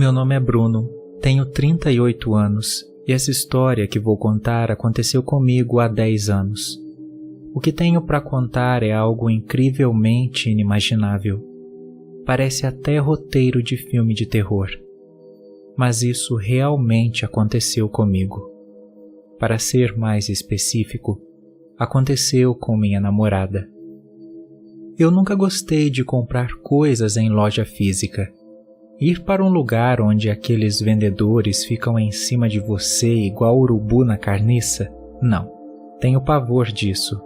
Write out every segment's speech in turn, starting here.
Meu nome é Bruno, tenho 38 anos e essa história que vou contar aconteceu comigo há 10 anos. O que tenho para contar é algo incrivelmente inimaginável. Parece até roteiro de filme de terror. Mas isso realmente aconteceu comigo. Para ser mais específico, aconteceu com minha namorada. Eu nunca gostei de comprar coisas em loja física. Ir para um lugar onde aqueles vendedores ficam em cima de você igual urubu na carniça? Não, tenho pavor disso.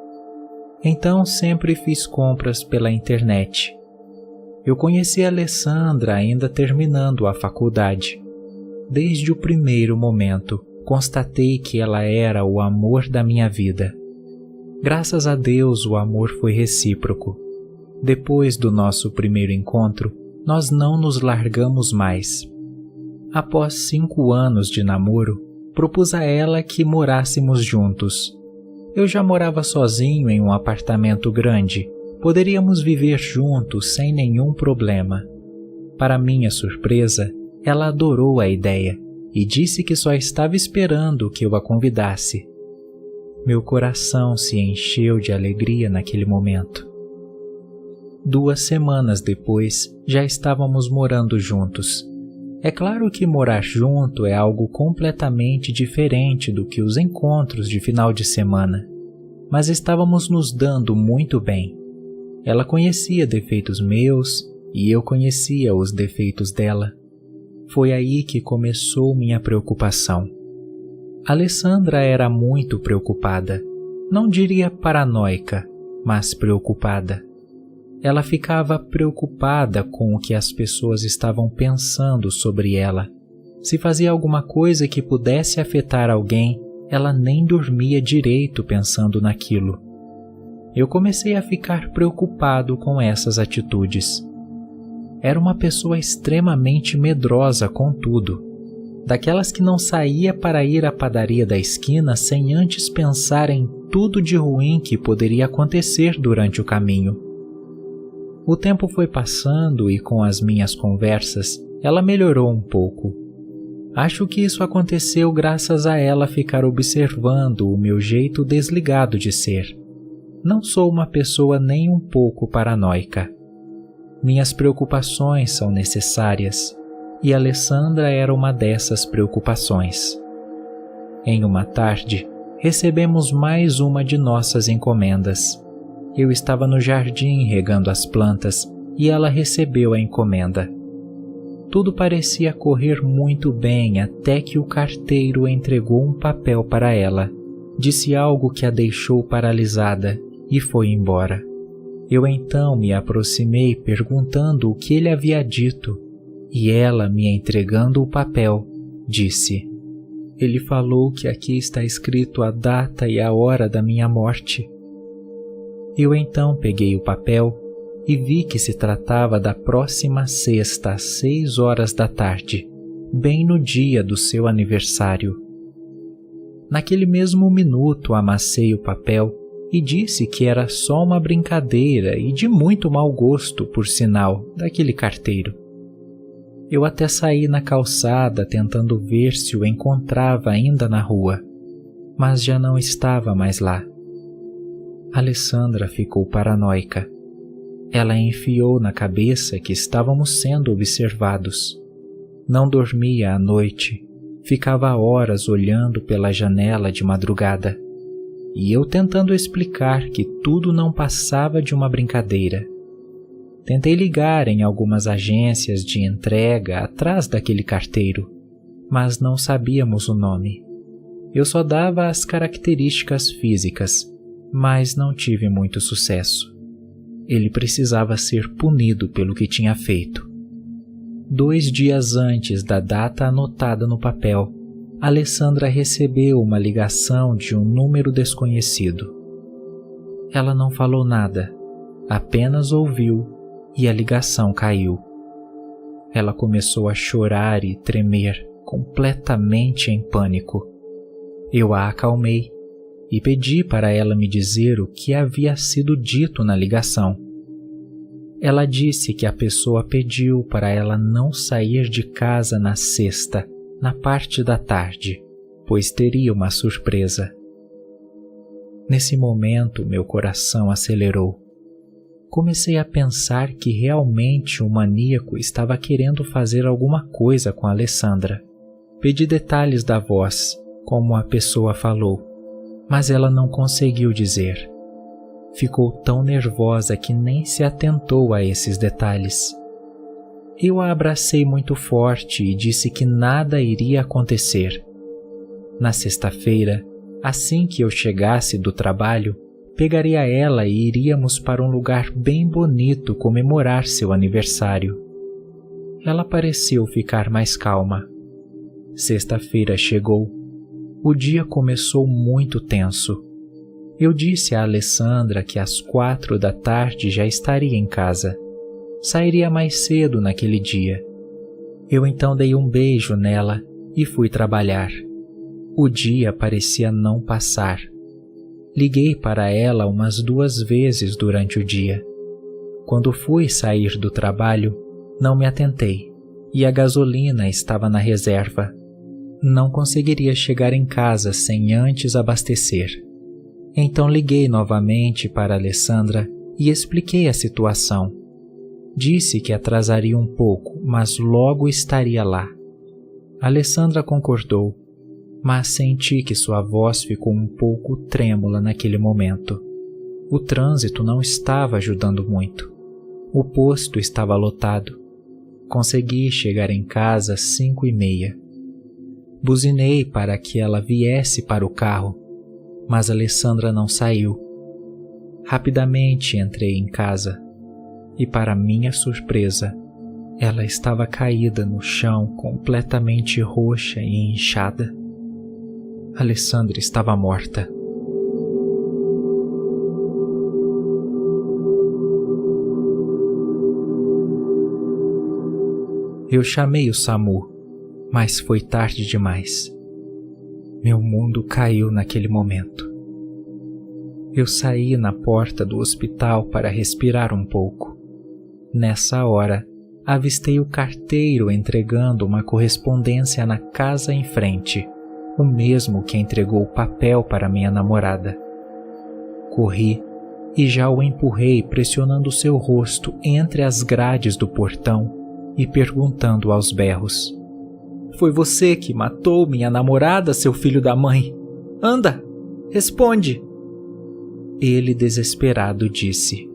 Então sempre fiz compras pela internet. Eu conheci a Alessandra ainda terminando a faculdade. Desde o primeiro momento, constatei que ela era o amor da minha vida. Graças a Deus o amor foi recíproco. Depois do nosso primeiro encontro, nós não nos largamos mais. Após 5 anos de namoro, propus a ela que morássemos juntos. Eu já morava sozinho em um apartamento grande. Poderíamos viver juntos sem nenhum problema. Para minha surpresa, ela adorou a ideia e disse que só estava esperando que eu a convidasse. Meu coração se encheu de alegria naquele momento. 2 semanas depois, já estávamos morando juntos. É claro que morar junto é algo completamente diferente do que os encontros de final de semana, mas estávamos nos dando muito bem. Ela conhecia defeitos meus e eu conhecia os defeitos dela. Foi aí que começou minha preocupação. Alessandra era muito preocupada, não diria paranoica, mas preocupada. Ela ficava preocupada com o que as pessoas estavam pensando sobre ela. Se fazia alguma coisa que pudesse afetar alguém, ela nem dormia direito pensando naquilo. Eu comecei a ficar preocupado com essas atitudes. Era uma pessoa extremamente medrosa com tudo. Daquelas que não saía para ir à padaria da esquina sem antes pensar em tudo de ruim que poderia acontecer durante o caminho. O tempo foi passando e com as minhas conversas, ela melhorou um pouco. Acho que isso aconteceu graças a ela ficar observando o meu jeito desligado de ser. Não sou uma pessoa nem um pouco paranoica. Minhas preocupações são necessárias, e Alessandra era uma dessas preocupações. Em uma tarde, recebemos mais uma de nossas encomendas. Eu estava no jardim regando as plantas e ela recebeu a encomenda. Tudo parecia correr muito bem até que o carteiro entregou um papel para ela. Disse algo que a deixou paralisada e foi embora. Eu então me aproximei perguntando o que ele havia dito e ela, me entregando o papel, disse: "Ele falou que aqui está escrito a data e a hora da minha morte." Eu então peguei o papel e vi que se tratava da próxima sexta às 6 horas da tarde, bem no dia do seu aniversário. Naquele mesmo minuto amassei o papel e disse que era só uma brincadeira e de muito mau gosto, por sinal, daquele carteiro. Eu até saí na calçada tentando ver se o encontrava ainda na rua, mas já não estava mais lá. Alessandra ficou paranoica. Ela enfiou na cabeça que estávamos sendo observados. Não dormia à noite, ficava horas olhando pela janela de madrugada. E eu tentando explicar que tudo não passava de uma brincadeira. Tentei ligar em algumas agências de entrega atrás daquele carteiro, mas não sabíamos o nome. Eu só dava as características físicas, mas não tive muito sucesso. Ele precisava ser punido pelo que tinha feito. 2 dias antes da data anotada no papel, Alessandra recebeu uma ligação de um número desconhecido. Ela não falou nada, apenas ouviu e a ligação caiu. Ela começou a chorar e tremer, completamente em pânico. Eu a acalmei e pedi para ela me dizer o que havia sido dito na ligação. Ela disse que a pessoa pediu para ela não sair de casa na sexta, na parte da tarde, pois teria uma surpresa. Nesse momento, meu coração acelerou. Comecei a pensar que realmente o maníaco estava querendo fazer alguma coisa com a Alessandra. Pedi detalhes da voz, como a pessoa falou, mas ela não conseguiu dizer. Ficou tão nervosa que nem se atentou a esses detalhes. Eu a abracei muito forte e disse que nada iria acontecer. Na sexta-feira, assim que eu chegasse do trabalho, pegaria ela e iríamos para um lugar bem bonito comemorar seu aniversário. Ela pareceu ficar mais calma. Sexta-feira chegou. O dia começou muito tenso. Eu disse a Alessandra que às 4 da tarde já estaria em casa. Sairia mais cedo naquele dia. Eu então dei um beijo nela e fui trabalhar. O dia parecia não passar. Liguei para ela umas 2 vezes durante o dia. Quando fui sair do trabalho, não me atentei e a gasolina estava na reserva. Não conseguiria chegar em casa sem antes abastecer. Então liguei novamente para Alessandra e expliquei a situação. Disse que atrasaria um pouco, mas logo estaria lá. Alessandra concordou, mas senti que sua voz ficou um pouco trêmula naquele momento. O trânsito não estava ajudando muito. O posto estava lotado. Consegui chegar em casa às 5:30. Buzinei para que ela viesse para o carro, mas Alessandra não saiu. Rapidamente entrei em casa e, para minha surpresa, ela estava caída no chão, completamente roxa e inchada. Alessandra estava morta. Eu chamei o SAMU, mas foi tarde demais. Meu mundo caiu naquele momento. Eu saí na porta do hospital para respirar um pouco. Nessa hora, avistei o carteiro entregando uma correspondência na casa em frente, o mesmo que entregou o papel para minha namorada. Corri e já o empurrei pressionando seu rosto entre as grades do portão e perguntando aos berros: "Foi você que matou minha namorada, seu filho da mãe? Anda, responde!" Ele, desesperado, disse: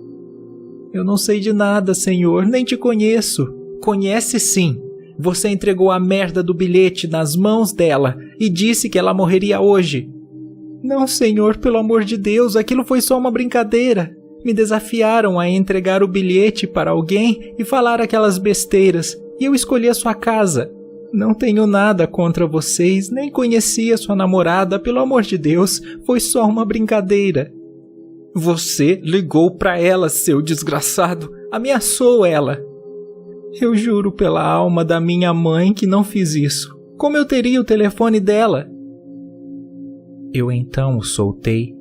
"Eu não sei de nada, senhor, nem te conheço." "Conhece sim. Você entregou a merda do bilhete nas mãos dela e disse que ela morreria hoje." "Não, senhor, pelo amor de Deus, aquilo foi só uma brincadeira. Me desafiaram a entregar o bilhete para alguém e falar aquelas besteiras, e eu escolhi a sua casa. Não tenho nada contra vocês, nem conhecia sua namorada, pelo amor de Deus, foi só uma brincadeira." "Você ligou para ela, seu desgraçado, ameaçou ela." "Eu juro pela alma da minha mãe que não fiz isso. Como eu teria o telefone dela?" Eu então o soltei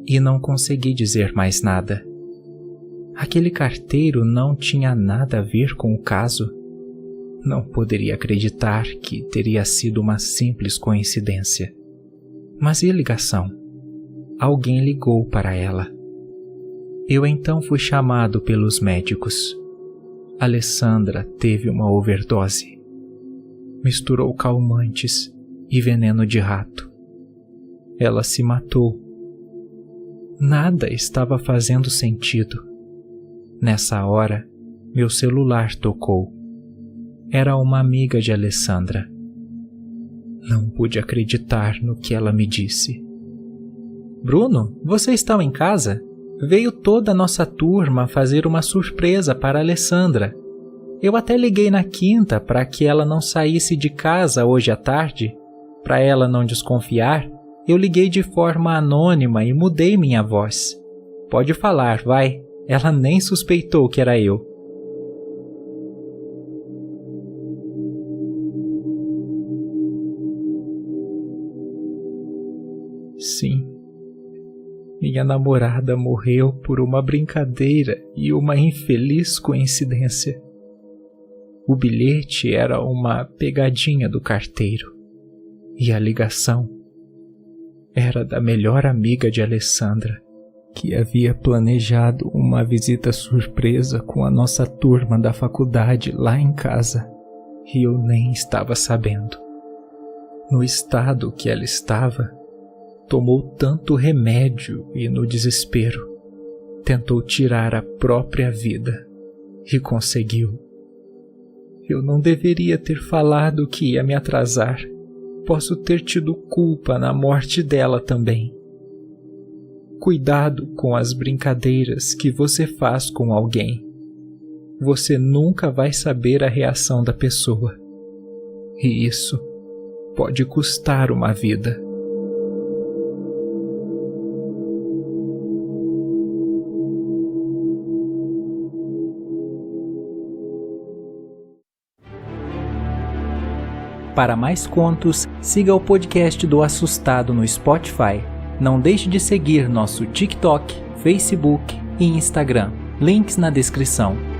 e não consegui dizer mais nada. Aquele carteiro não tinha nada a ver com o caso. Não poderia acreditar que teria sido uma simples coincidência. Mas e a ligação? Alguém ligou para ela. Eu então fui chamado pelos médicos. Alessandra teve uma overdose. Misturou calmantes e veneno de rato. Ela se matou. Nada estava fazendo sentido. Nessa hora, meu celular tocou. Era uma amiga de Alessandra. Não pude acreditar no que ela me disse. "Bruno, você está em casa? Veio toda a nossa turma fazer uma surpresa para Alessandra. Eu até liguei na quinta para que ela não saísse de casa hoje à tarde. Para ela não desconfiar, eu liguei de forma anônima e mudei minha voz. Pode falar, vai. Ela nem suspeitou que era eu." Sim, Minha namorada morreu por uma brincadeira e uma infeliz coincidência. O bilhete era uma pegadinha do carteiro e a ligação era da melhor amiga de Alessandra, que havia planejado uma visita surpresa com a nossa turma da faculdade lá em casa e eu nem estava sabendo. No estado que ela estava, tomou tanto remédio e, no desespero, tentou tirar a própria vida e conseguiu. Eu não deveria ter falado que ia me atrasar. Posso ter tido culpa na morte dela também. Cuidado com as brincadeiras que você faz com alguém. Você nunca vai saber a reação da pessoa. E isso pode custar uma vida. Para mais contos, siga o podcast do Assustado no Spotify. Não deixe de seguir nosso TikTok, Facebook e Instagram. Links na descrição.